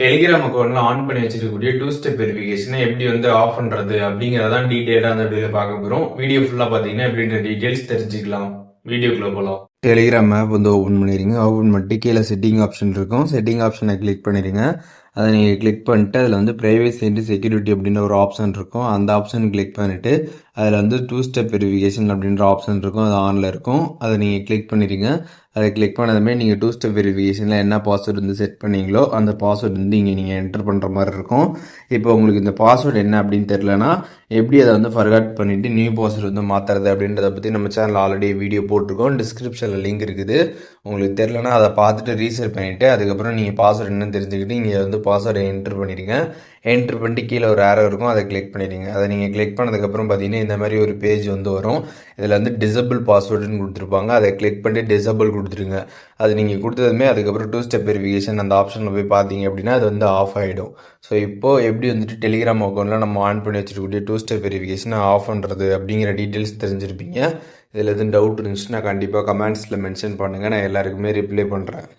Telegram அக்கௌண்ட்ல on பண்ணி வச்சிருக்கக்கூடிய டூ ஸ்டெப் வெரிஃபிகேஷனை எப்படி ஆஃப் பண்றது அப்படிங்கறதான் டீடைலா அந்த வீடியோல பார்க்க போறோம். வீடியோ ஃபுல்லா பாத்தீங்கன்னா எப்படின்ற டீடைல்ஸ் தெரிஞ்சுக்கலாம். வீடியோக்குள்ள போலாம். டெலிகிராம் ஆப் ஓப்பன் பண்ணிடுங்க. ஓப்பன் பண்ணிட்டு கீழே செட்டிங் ஆப்ஷன் இருக்கும். செட்டிங் ஆப்ஷனை கிளிக் பண்ணிடுங்க. அதை நீங்கள் கிளிக் பண்ணிட்டு அதில் பிரைவேசி அண்ட் செக்யூரிட்டி அப்படின்ற ஒரு ஆப்ஷன் இருக்கும். அந்த ஆப்ஷன் கிளிக் பண்ணிட்டு அதில் டூ ஸ்டெப் வெரிஃபிகேஷன் அப்படின்ற ஆப்ஷன் இருக்கும். அது ஆனில் இருக்கும். அதை நீங்கள் கிளிக் பண்ணிடுங்க. அதை கிளிக் பண்ணதுமே நீங்கள் டூ ஸ்டெப் வெரிஃபிகேஷனில் என்ன பாஸ்வேர்டு செட் பண்ணீங்களோ அந்த பாஸ்வேர்டு இங்கே நீங்கள் என்டர் பண்ணுற மாதிரி இருக்கும். இப்போ உங்களுக்கு இந்த பாஸ்வேர்டு என்ன அப்படின்னு தெரிலனா எப்படி அதை ஃபர்காட் பண்ணிவிட்டு நியூ பாஸ்வேர்டு மாற்றுறது அப்படின்றத பற்றி நம்ம சேனல் ஆல்ரெடி வீடியோ போட்டிருக்கோம். டிஸ்கிரிப்ஷனில் லிங்க் இருக்குது. உங்களுக்கு தெரிலனா அதை பார்த்துட்டு ரீசெட் பண்ணிவிட்டு அதுக்கப்புறம் நீங்கள் பாஸ்வேர்டு என்னன்னு தெரிஞ்சுக்கிட்டு இங்கே பாஸ்வேர்டை என்ட்ரு பண்ணிடுங்க. என்ட்ரு பண்ணிட்டு கீழே ஒரு ஆரோ இருக்கும். அதை கிளிக் பண்ணிடுங்க. அதை நீங்கள் கிளிக் பண்ணதுக்கப்புறம் பார்த்தீங்கன்னா இந்த மாதிரி ஒரு பேஜ் வரும். இதில் டிசபிள் பாஸ்வேர்டுன்னு கொடுத்துருப்பாங்க. அதை கிளிக் பண்ணிட்டு டிசபிள் கொடுத்துருங்க. அது நீங்கள் கொடுத்ததுமே அதுக்கப்புறம் டூ ஸ்டெப் வெரிஃபிகேஷன் அந்த ஆப்ஷனில் போய் பார்த்தீங்க அப்படின்னா அது ஆஃப் ஆகிடும். ஸோ இப்போது எப்படி டெலிகிராம் அக்கௌண்ட்டில் நம்ம ஆன் பண்ணி வச்சிருக்கக்கூடிய டூ ஸ்டெப் வெரிஃபிகேஷனை ஆஃப் பண்ணுறது அப்படிங்கிற டீட்டெயில்ஸ் தெரிஞ்சிருப்பீங்க. இதில் எதுவும் டவுட் இருந்துச்சுன்னா கண்டிப்பாக கமெண்ட்ஸில் மென்ஷன் பண்ணுங்கள். நான் எல்லாருக்குமே ரிப்ளை பண்ணுறேன்.